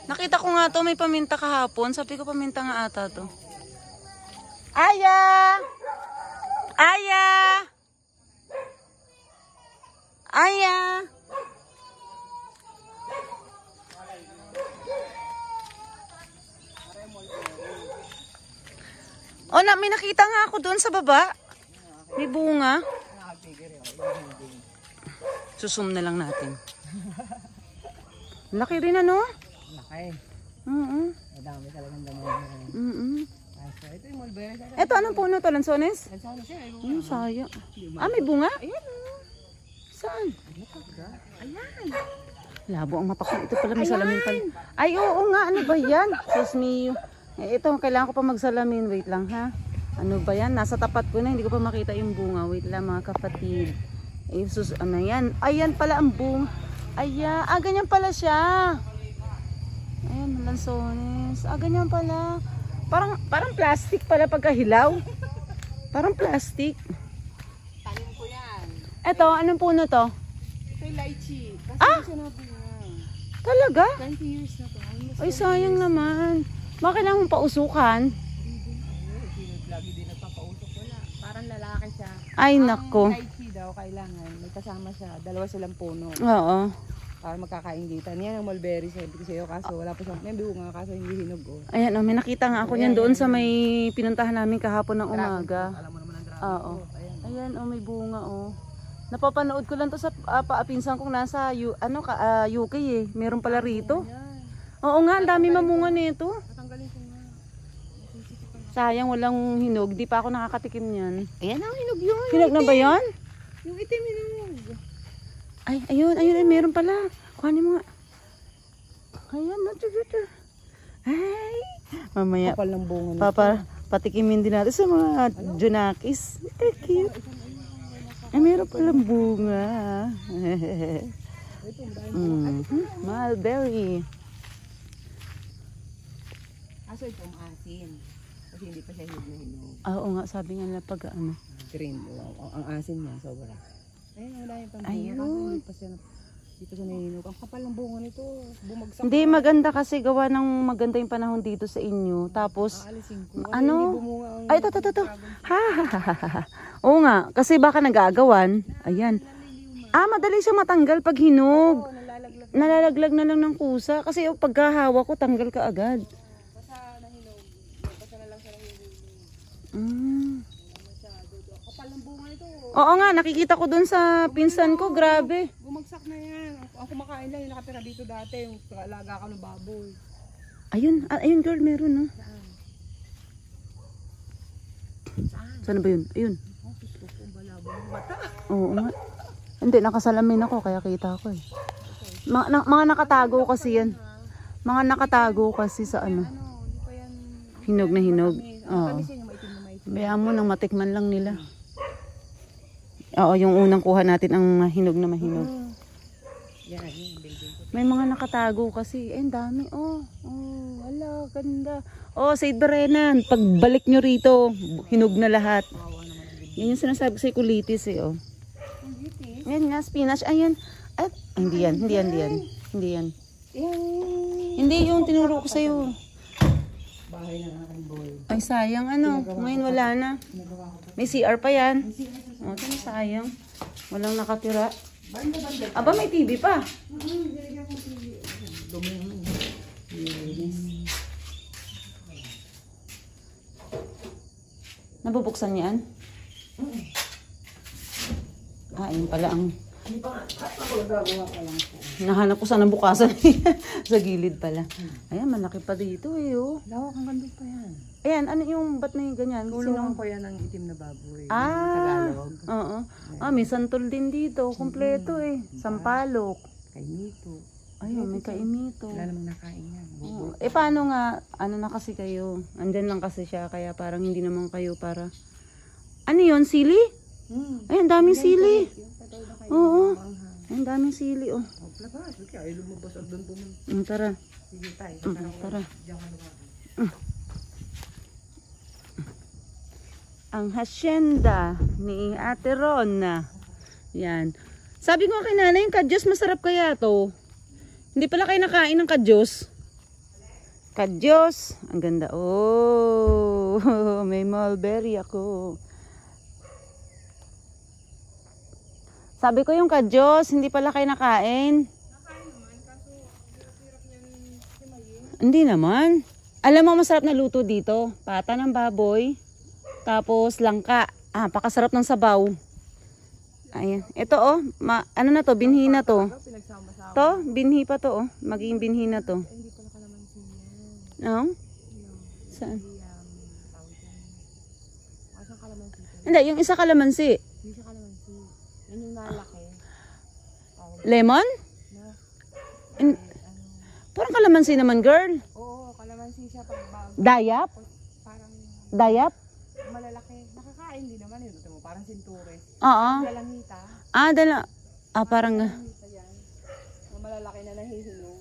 Nakita ko nga to, may paminta kahapon. Sabi ko paminta nga ata to. Aya! Aya! Aya! Oh, may nakita nga ako doon sa baba. May bunga. Susum na lang natin. Laki rin ano? Laki. Madami talagang damo. Ito yung mulberry. Ito anong puno to? Lansones? Lansones siya. Sayang. May bunga? Ayan. Saan? Ayan. Labo ang mata ko. Ito pala may salamin pala. Ay oo nga. Ano ba yan? Sus me. Ito kailangan ko pa magsalamin. Wait lang ha. Ano ba yan? Nasa tapat ko na. Hindi ko pa makita yung bunga. Wait lang mga kapatid. Sus ano yan? Ayan pala ang bunga. Ayan. Ganyan pala siya. Ayan, lansones. Ganyan pala. Parang plastic pala pagkahilaw. Parang plastic. Tanim ko yan. Ito, anong puno to? Ito yung lychee. Kasi siya nabunga. Talaga? 20 years na to. Ay, sayang naman. Bakit lang mong pausukan? Lagi din nagpapausok. Wala. Parang lalaki siya. Ay, nako. Ang lychee daw kailangan. May kasama siya. Dalawa silang puno. Oo. Para magkakaingitan. Yan ang mulberry. Sabi ko sa'yo. Kaso wala pa siyang. May bunga. Kaso hindi hinog. Oh. Ayan, may nakita nga ako niyan doon sa may pinuntahan namin kahapon ng umaga. Alam mo naman ang dragon. Oo. Ayan, may bunga, Napapanood ko lang to sa paapinsan kong nasa UK eh. Meron pala rito. Oo nga, ang dami mamunga nito. Tatanggalin ko nga. Sayang walang hinog. Di pa ako nakakatikim niyan. Ayan ang hinog yun. Hinog na ba yan? Yung itim hinog. Ay, ayun, meron pala. Kuhanin mo nga. Ayan, ay. Mamaya, Kapal ng bunga. patikimin din natin sa mga junakis. Cute. Ay, meron palang bunga. Mulberry. Kaso itong asin. Kasi hindi pa siya hinog na hinog. Oo nga, sabi nga na pag ano. Green. Ang asin niya, sobra. Ayun, wala yung pambunga. Ayun. Kasi hindi pa siya nahinog. Ang kapal ng bunga nito. Bumagsak. Hindi, maganda kasi gawa ng maganda yung panahon dito sa inyo. Tapos, Aalisin ko. ano? Hindi bumunga ang Ay, ito. Ha. Oo nga, kasi baka nagagawan. Ayan. Madali siya matanggal pag hinog. nalalaglag. Nalalaglag na lang ng kusa. Kasi yung pagkahawa ko, tanggal ka agad. Basta nahinog. Basta na lang siya nahinog. Kapal ng bunga nito. Oo nga, nakikita ko dun sa pinsan ko. Grabe. Bumagsak na yan. Ang kumakain lang yung nakatira dito dati. Yung alaga ka ng baboy. Ayun girl, meron no. Saan? Saan ba yun? Ayun. Oh, gusto ko balabong bata. Oo nga. Hindi, nakasalamin ako kaya kita ko eh. Mga nakatago kasi yan. Mga nakatago kasi sa ano. Hindi pa yan. Hinog na hinog. Oo. Kamisin yung maitim na maitim. Bayaan mo nang matikman lang nila. Oo, yung unang kuha natin ang mahinog na mahinog. Yan, building ko. May mga nakatago kasi. Ang dami. Wala, ganda. Said Berenan, pagbalik nyo rito, hinog na lahat. Kawawa naman ang building. Yan yung sinasabi ko sa kulitis eh. Ang beauty. Yan nga, spinach. Ayan. Hindi yan. Yan. Hindi yung tinuro ko sa'yo. Bahay na aking boy. Ay, sayang ano. Ngayon wala na. May CR pa yan. Sayang. Walang nakatira. Aba, may TV pa. Nabubuksan yan? Ayun pala ang... Nahanap ko sana bukasan. Sa gilid pala. Ayan, malaki pa dito eh. Lawak ang gandun pa yan. Ayan, ano yung ba't may ganyan? Tulungan ko yan ng itim na baboy. Tagalog. Tagalog. Oo. May santol din dito. Kompleto eh. Sampalok. Kainito. Ayun, may kainito. Wala namang nakain yan. Paano nga, ano na kasi kayo? Andyan lang kasi siya, kaya parang hindi naman kayo para... Ano yun, sili? Ay, ang daming sili. Oo. Ay, ang daming sili, oh. Labas, ay lumabas at doon pumunta. Tara. Sige tayo. Tara. Diyan ka lumabas. Ang hacienda ni Ate Rona. Yan. Sabi ko kay nanay, yung kadyos masarap kaya to. Hindi pala kayo nakain ng kadyos. Kadyos. Ang ganda. Oh, may mulberry ako. Sabi ko yung kadyos, hindi pala kayo nakain. Hindi naman. Alam mo masarap na luto dito. Pata ng baboy. Tapos langka. Pakasarap ng sabaw. Ayan. Ito oh. Ano na to? Binhi na to. To? Binhi pa to oh. Magiging binhi na to. Hindi pala kalamansi yan. No? Saan? Asang kalamansi? Hindi. Yung isa kalamansi. Hindi siya kalamansi. Yan yung malaki. Lemon? Parang kalamansi naman girl. Oo, kalamansi siya pag Dayap? parang Dayap? malalaki. Nakakain din naman yun. Ito mo, parang sintures. Oo. Dalamita. Parang Dalamita yan. Mga malalaki na nahihinog.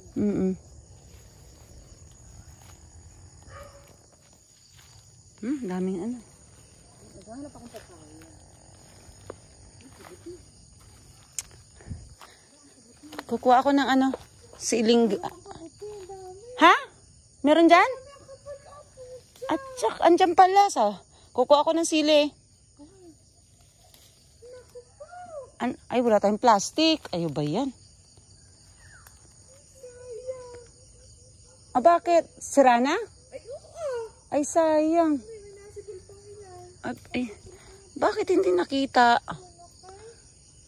Daming ano. Naghahanap akong pagkain. Kukuha ako ng ano. Siling. Ha? Meron dyan? At tsak, andyan pala sa. Kukuha ako ng sili. Ay, wala tayong plastic. Ayo ba yan? Bakit? Sira na? Ay, sayang. Bakit hindi nakita?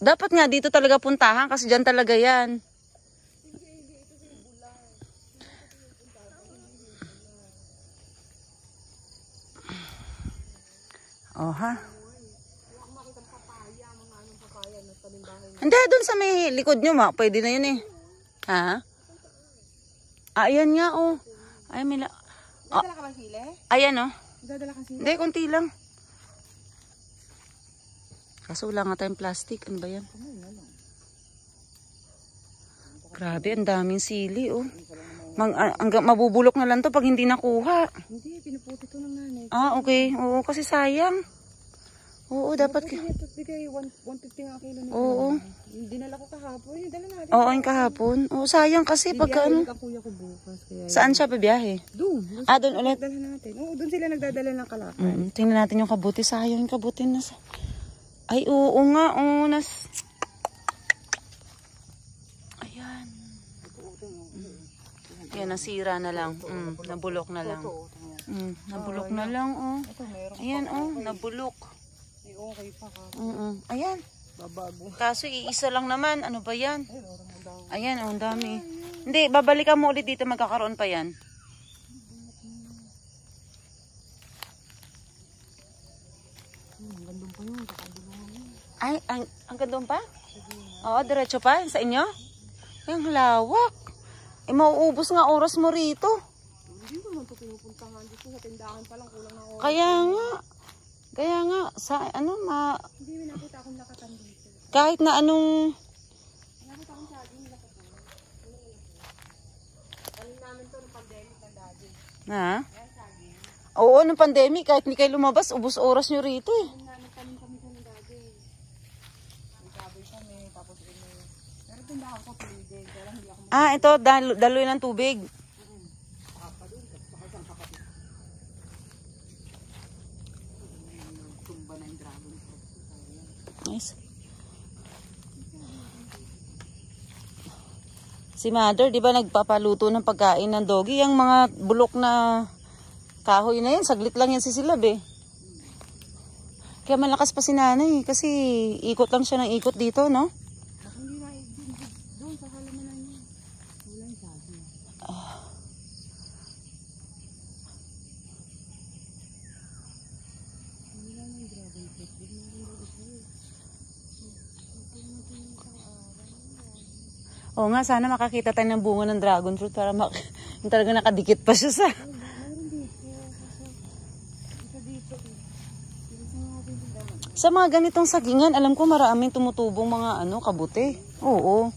Dapat nga dito talaga puntahan kasi dyan talaga yan. Oh, ha? Hindi, doon sa may likod nyo, pwede na yun eh. Ha? Ayan nga, oh. Ay, may Dadala ka ba sili? Ayan, oh. Dadala ka sili? Hindi, konti lang. Kaso wala nga tayong plastic. Ano ba yan? Grabe, ang daming sili, oh. Mabubulok na lang to pag hindi nakuha. Hindi, pinuputi to ng nanay. Okay. Oo, kasi sayang. Oo, dapat. Bigay 150 nga kilo nito. Oo. Dinala ko kahapon. Dala natin. Oo, yung kahapon. Oo, sayang kasi pagka ano. Ang kuya ko bukas. Kaya Saan siya pabiyahe? doon. Doon ulit. Dala natin. Oo, doon sila nagdadala ng kalakal. Tingnan natin yung kabuti. Sayang yung kabuti na sa. Ay, oo nga. Oo, Ayan. Yan, nasira na lang. Nabulok na lang. Nabulok na lang, oh. Ayan, oh. Nabulok. Ay, okay pa ka. Ayan. Babago. Kaso iisa lang naman. Ano ba yan? Ayan, oh, ang dami. Hindi, babalikan mo ulit dito. Magkakaroon pa yan. Gandun pa yun. Ay, ang gandong pa? Oo, diretso pa. Sa inyo? Ay, ang lawak. Mauubos nga oras mo rito. Hindi naman ito pinupuntahan. Dito sa tindahan pa lang kulang ng oras. Kaya nga, sa ano, Hindi, minapita akong lakatan dito. kahit na anong, Minapita akong saging lakatan. Tanim namin to ng pandemic ng daddy. ha? Ayan, saging. Oo, nung pandemic, kahit hindi kayo lumabas, ubos oras nyo rito eh. Tanim kami sa ng daddy. May kaboy kami, tapos pero tindahan ko pilidin. Kaya lang hindi ako Ito, daloy ng tubig. Nice. Si mother, di ba nagpapaluto ng pagkain ng doggy? Yung mga bulok na kahoy na yan, saglit lang yan sisilab eh. Kaya malakas pa si nanay kasi ikot lang siya ng ikot dito, no? hindi na doon sa halamanan niya. Wala yung sabi. Oo nga, sana makakita tayo ng bunga ng dragon fruit para yung talaga nakadikit pa siya sa. Sa mga ganitong sagingan, alam ko maraming tumutubong mga kabuti. Oo.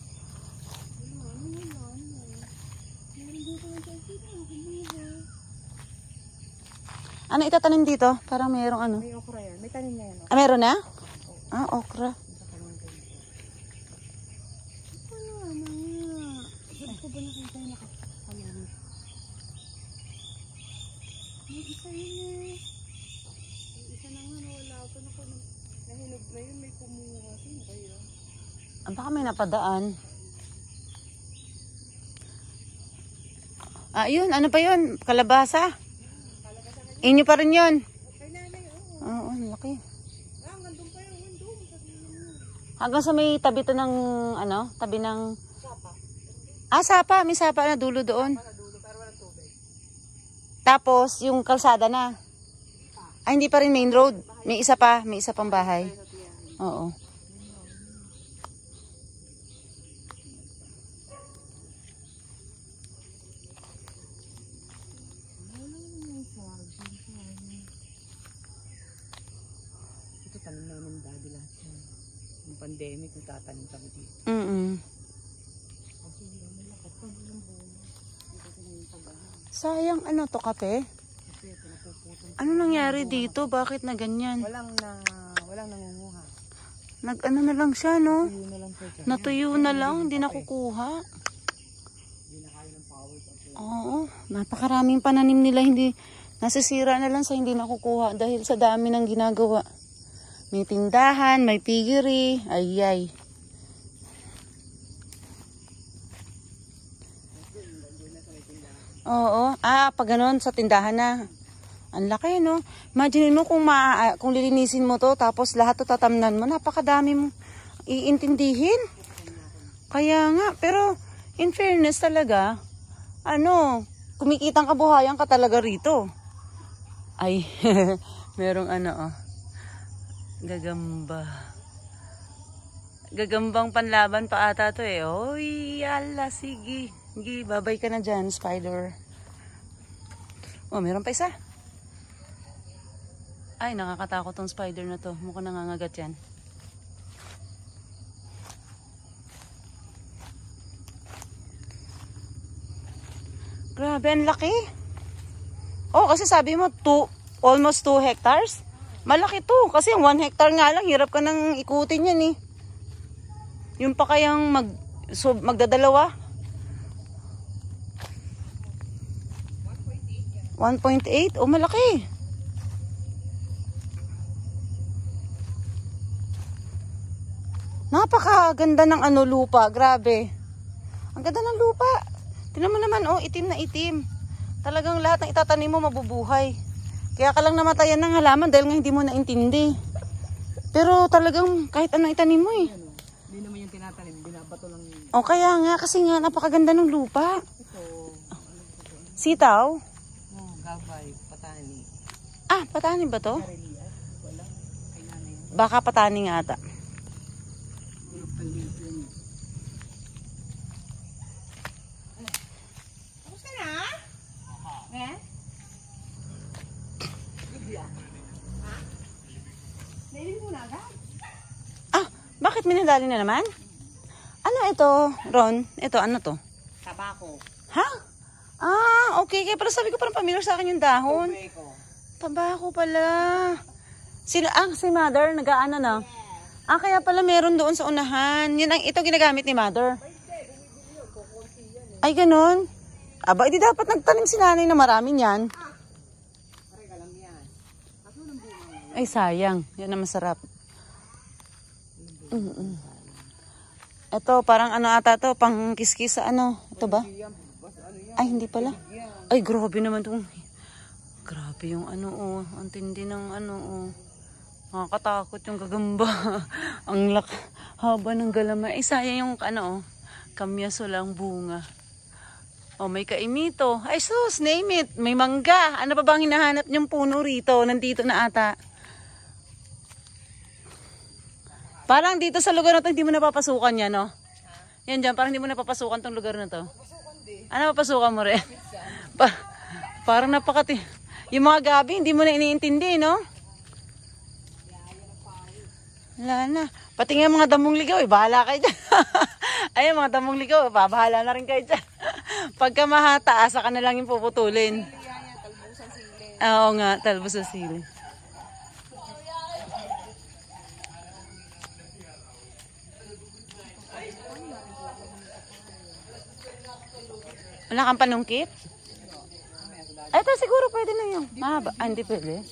Ano itatanim dito? Parang mayroong ano. May okra yan. May tanim na yan. Meron na? Okra. isa yun eh. Yung isa na nga, nawala ko. Nahinog na yun, may kumuha. Sino kayo? Baka may napadaan. Yun. Ano pa yun? Kalabasa? Inyo pa rin yun? Kay nanay, oo. Oo, ang laki. Nandun pa yun, nandun. Hanggang sa may tabi to ng, ano? Tabi ng... Sapa. Sapa. May sapa na dulo doon. Dulo, pero walang tubig. Tapos, yung kalsada na. Hindi pa rin main road. May isa pa. May isa pang bahay. Oo. Ito tanim namin daddy lahat yan. Yung pandemic, nagtatanim kami dito. Kasi hindi naman nakapag yung buwan. Kasi yung Sayang ano to, kape? Ano nangyari dito? Bakit na ganyan? walang nangunguha. Nag-ano na lang siya, no? Tuyo na lang siya dyan. Natuyo na lang, hindi nakukuha. Hindi na kaya ng power. Oo, napakaraming pananim nila, hindi nasisira na lang sa hindi nakukuha dahil sa dami ng ginagawa. May tindahan, may piggery, ayay. Oo, pag ganun sa tindahan na. Ang laki, no? Imagine mo kung lilinisin mo to, tapos lahat to tatamnan mo, napakadami mo iintindihin. Kaya nga, pero in fairness talaga, kumikitang kabuhayan ka talaga rito. Ay, merong gagamba. Gagambang panlaban pa ata to eh. Oy, yala, sige. Sige, babay ka na dyan, spider. Oh, meron pa isa. Ay, nakakatakot tong spider na to. Mukhang nangangagat yan. Grabe, ang laki. Oh, kasi sabi mo, almost 2 hectares. Malaki to. Kasi yung 1 hectare nga lang, hirap ka nang ikutin yan eh. Yung pa kayang magdadalawa. 1.8? Oh, malaki. Napakaganda ng lupa. Grabe. Ang ganda ng lupa. Tingnan mo naman, itim na itim. Talagang lahat ng itatanim mo mabubuhay. Kaya ka lang namatayan ng halaman dahil nga hindi mo naintindi. Pero talagang kahit ano itanim mo eh. Hindi naman yung tinatanim, binabato lang yun. O kaya nga, kasi nga napakaganda ng lupa. Ito, Sitaw? gabay, patani. Patani ba to? Karelias, wala. Kay nanay. Baka patani nga ata. Tapos ka na? Eh? Ha? Nailin mo na agad? Bakit minadali na naman? Ano ito, Ron? Ito, ano to? Tabako. Ha? Okay. Kaya pala sabi ko parang familiar sa akin yung dahon. Tobacco. Tabako pala. Si Mother, nag-aano na? Kaya pala meron doon sa unahan. Ito ginagamit ni Mother. Ay, ganun. Hindi dapat nagtanim si nanay na marami niyan. Pare ka lang yan. Kaso nang bunga. Ay, sayang. Yan ang masarap. Ito, parang ata to, pang kiskis sa Ito ba? Ay, hindi pala. Ay, grabe naman itong... Grabe yung ang tindi ng nakakatakot yung gagamba. Ang haba ng galamay. Ay, sayang yung kamyaso lang bunga. May kaimito. Ay, sus, name it. May mangga. Ano pa bang hinahanap niyong puno rito? Nandito na ata. Parang dito sa lugar na to, hindi mo napapasukan yan, no? Yan dyan, parang hindi mo napapasukan tong lugar na to. Papasukan mo rin? Parang napakati. Yung mga gabi, hindi mo na iniintindi, no? Wala na. Pati nga mga damong ligaw, bahala kayo dyan. Ay, mga damong ligaw, bahala na rin kayo dyan. Pagka mahataas, saka na lang yung puputulin. Oo nga, talbos sa sili. Wala kang panungkit? Ay, ito siguro pwede na yung mahaba. Ah, hindi pwede.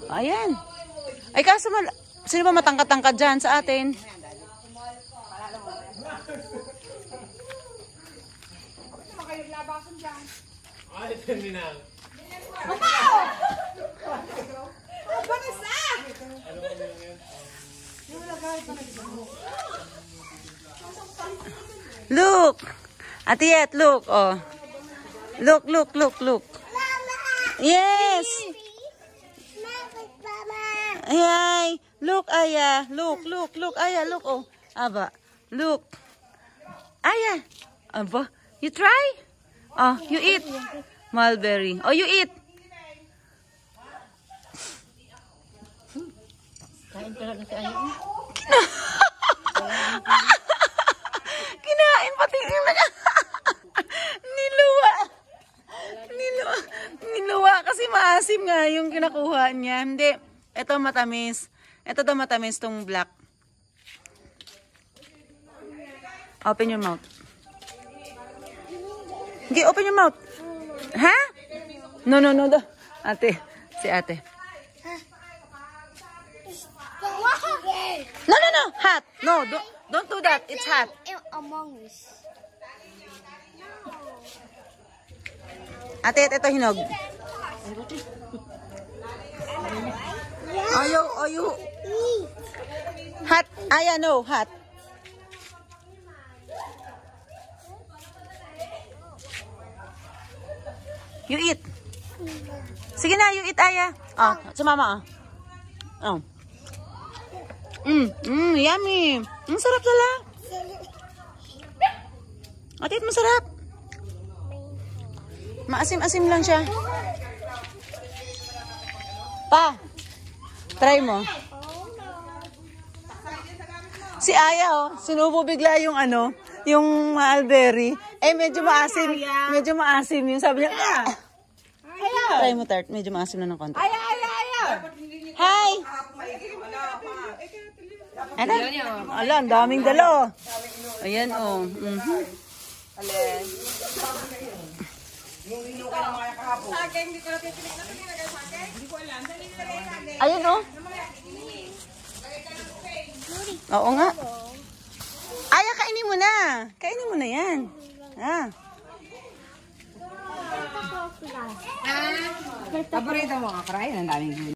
Ayan. Ay, kaso sino ba matangkad-tangkad dyan sa atin? Ay, terminal. Look! Atiyet, look. Oh. Look, look, look, look. Yes! Ay, look, Aya. Look, look, look, Aya, look. Oh, aba. Look. Aya. Aba. You try? Oh, you eat. Mulberry. Oh, you eat. Kain talaga si Ayo. Kinain pati yung niluwa. Niluwa kasi maasim nga yung kinakuha niya. Hindi. Ito matamis. Ito daw matamis tong black. Open your mouth. Hindi, open your mouth. Ha? No, no, no. Ate. Si ate. No, no, no. Hot. No, don't do that. It's hot. Among Us. Ate, ito hinog. Ayaw. Hot. Aya, no. Hot. You eat. Sige na, you eat, Aya. Oh, si mama, oh. Yummy. Sarap sala. Ate, masarap. Maasim-asim lang siya. Pa, try mo. Si Aya, oh, sinubo bigla yung yung mulberry. Eh, medyo maasim yung sabi niya. Try mo, Tart. Medyo maasim na ng konti. Aya! Hi! Ano? Ala, ang daming dalo. Ayan, oh. Sa akin, hindi ko napipilik na pinilagay sa akin. Hindi ko alam. Saan nilagay sa akin? Ayan, oh. Oo nga. Aya, kainin mo na. Kainin mo na yan. Ah. Paborito mo ka, Cry? Ang daming